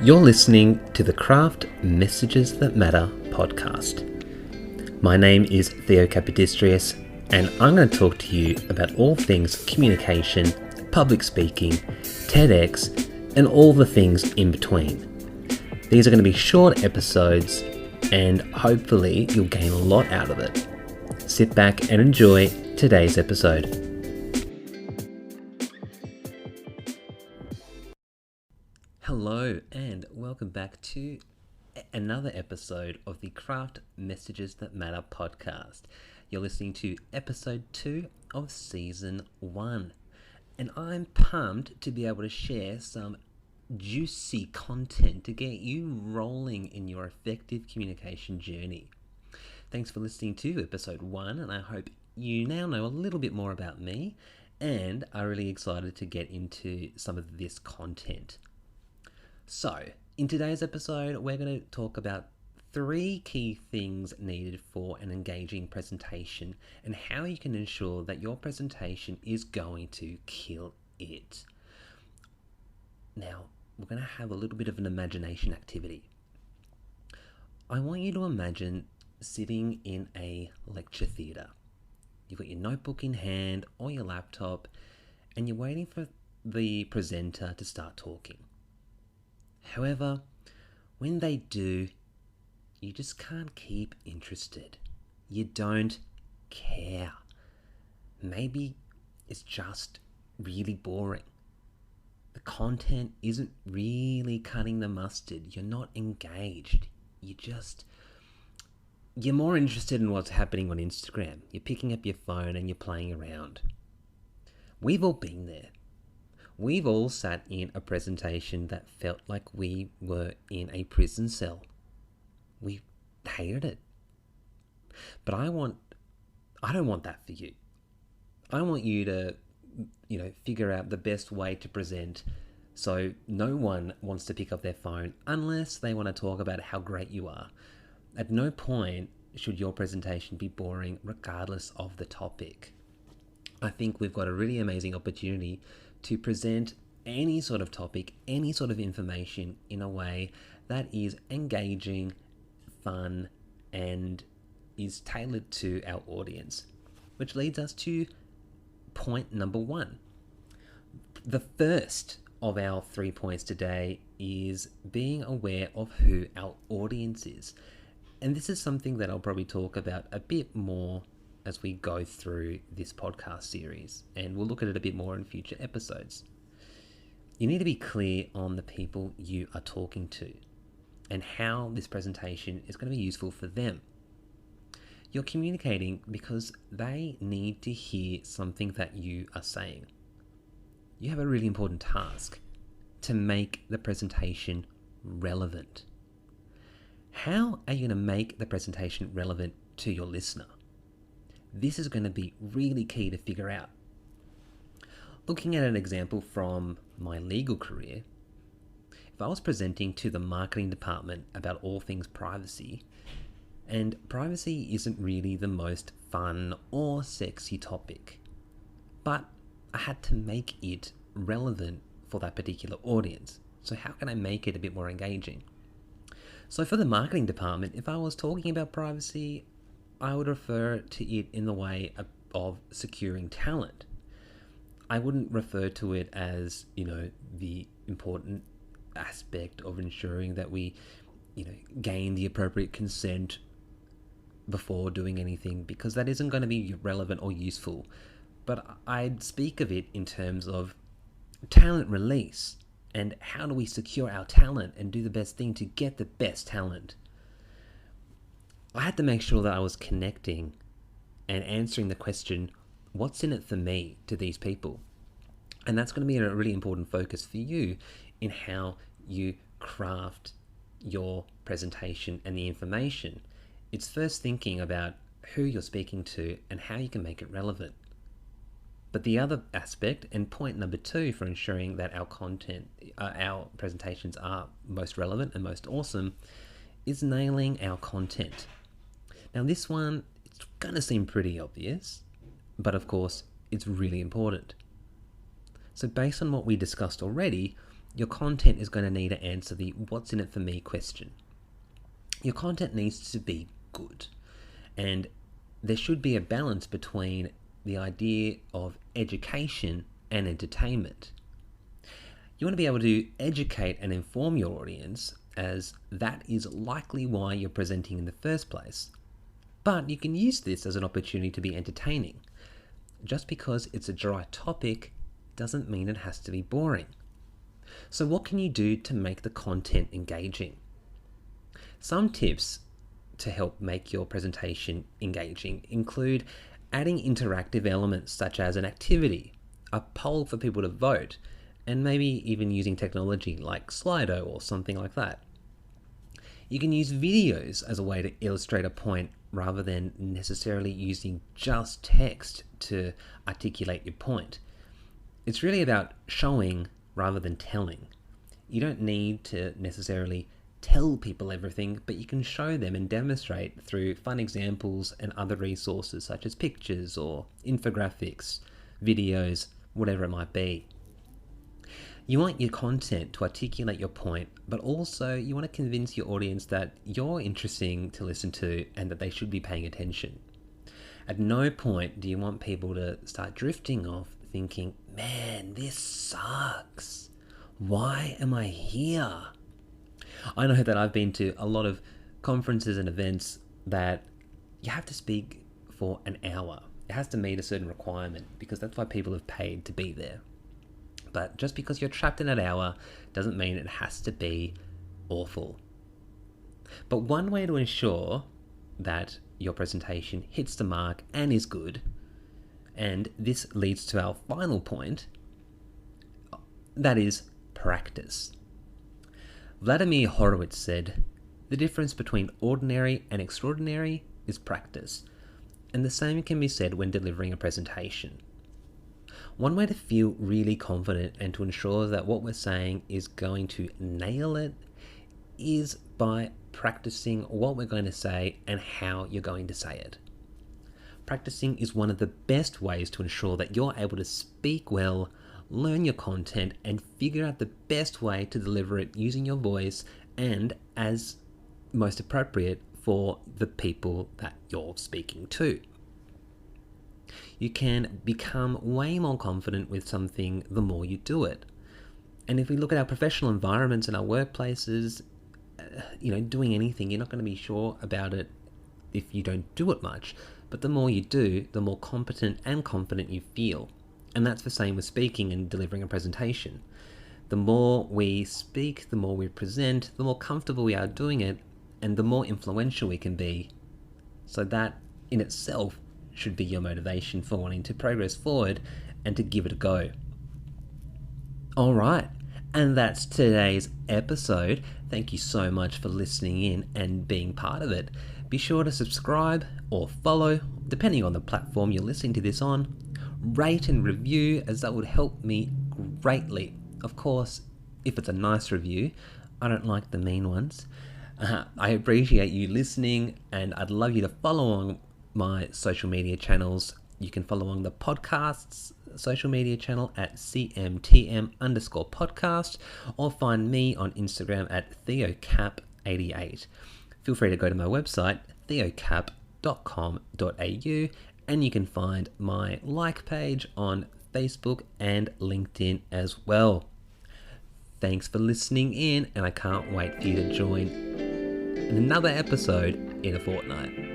You're listening to the Craft Messages That Matter podcast. My name is Theo Capodistrius, and I'm going to talk to you about all things communication, public speaking, TEDx, and all the things in between. These are going to be short episodes, and hopefully you'll gain a lot out of it. Sit back and enjoy today's episode. Hello and welcome back to another episode of the Craft Messages That Matter podcast. You're listening to episode 2 of season 1, and I'm pumped to be able to share some juicy content to get you rolling in your effective communication journey. Thanks for listening to episode 1, and I hope you now know a little bit more about me and are really excited to get into some of this content. So, in today's episode, we're going to talk about 3 key things needed for an engaging presentation and how you can ensure that your presentation is going to kill it. Now, we're going to have a little bit of an imagination activity. I want you to imagine sitting in a lecture theatre. You've got your notebook in hand or your laptop, and you're waiting for the presenter to start talking. However, when they do, you just can't keep interested. You don't care. Maybe it's just really boring. The content isn't really cutting the mustard. You're not engaged. You're more interested in what's happening on Instagram. You're picking up your phone and you're playing around. We've all been there. We've all sat in a presentation that felt like we were in a prison cell. We hated it. But I don't want that for you. I want you to, figure out the best way to present so no one wants to pick up their phone unless they want to talk about how great you are. At no point should your presentation be boring regardless of the topic. I think we've got a really amazing opportunity to present any sort of topic, any sort of information in a way that is engaging, fun, and is tailored to our audience. Which leads us to point number 1. The first of our 3 points today is being aware of who our audience is. And this is something that I'll probably talk about a bit more as we go through this podcast series, and we'll look at it a bit more in future episodes. You need to be clear on the people you are talking to and how this presentation is going to be useful for them. You're communicating because they need to hear something that you are saying. You have a really important task to make the presentation relevant. How are you going to make the presentation relevant to your listener? This is going to be really key to figure out. Looking at an example from my legal career, if I was presenting to the marketing department about all things privacy, and privacy isn't really the most fun or sexy topic, but I had to make it relevant for that particular audience. So how can I make it a bit more engaging? So for the marketing department, if I was talking about privacy, I would refer to it in the way of securing talent. I wouldn't refer to it as, the important aspect of ensuring that we, gain the appropriate consent before doing anything, because that isn't going to be relevant or useful. But I'd speak of it in terms of talent release and how do we secure our talent and do the best thing to get the best talent. I had to make sure that I was connecting and answering the question, what's in it for me, to these people? And that's going to be a really important focus for you in how you craft your presentation and the information. It's first thinking about who you're speaking to and how you can make it relevant. But the other aspect, and point number 2 for ensuring that our content, our presentations are most relevant and most awesome, is nailing our content. Now this one, it's going to seem pretty obvious, but of course, it's really important. So based on what we discussed already, your content is going to need to answer the what's in it for me question. Your content needs to be good, and there should be a balance between the idea of education and entertainment. You want to be able to educate and inform your audience, as that is likely why you're presenting in the first place. But you can use this as an opportunity to be entertaining. Just because it's a dry topic doesn't mean it has to be boring. So what can you do to make the content engaging? Some tips to help make your presentation engaging include adding interactive elements such as an activity, a poll for people to vote, and maybe even using technology like Slido or something like that. You can use videos as a way to illustrate a point rather than necessarily using just text to articulate your point. It's really about showing rather than telling. You don't need to necessarily tell people everything, but you can show them and demonstrate through fun examples and other resources such as pictures or infographics, videos, whatever it might be. You want your content to articulate your point, but also you want to convince your audience that you're interesting to listen to and that they should be paying attention. At no point do you want people to start drifting off thinking, man, this sucks. Why am I here? I know that I've been to a lot of conferences and events that you have to speak for an hour. It has to meet a certain requirement because that's why people have paid to be there. But just because you're trapped in an hour doesn't mean it has to be awful. But one way to ensure that your presentation hits the mark and is good, and this leads to our final point, that is practice. Vladimir Horowitz said, "The difference between ordinary and extraordinary is practice." And the same can be said when delivering a presentation. One way to feel really confident and to ensure that what we're saying is going to nail it is by practicing what we're going to say and how you're going to say it. Practicing is one of the best ways to ensure that you're able to speak well, learn your content, and figure out the best way to deliver it using your voice and as most appropriate for the people that you're speaking to. You can become way more confident with something the more you do it. And if we look at our professional environments and our workplaces, doing anything, you're not going to be sure about it if you don't do it much. But the more you do, the more competent and confident you feel. And that's the same with speaking and delivering a presentation. The more we speak, the more we present, the more comfortable we are doing it, and the more influential we can be. So that in itself should be your motivation for wanting to progress forward and to give it a go. All right, and that's today's episode. Thank you so much for listening in and being part of it. Be sure to subscribe or follow, depending on the platform you're listening to this on. Rate and review, as that would help me greatly. Of course, if it's a nice review, I don't like the mean ones. I appreciate you listening, and I'd love you to follow on my social media channels. You can follow on the podcast's social media channel at CMTM_podcast, or find me on Instagram at TheoCap88. Feel free to go to my website, theocap.com.au, and you can find my like page on Facebook and LinkedIn as well. Thanks for listening in, and I can't wait for you to join in another episode in a fortnight.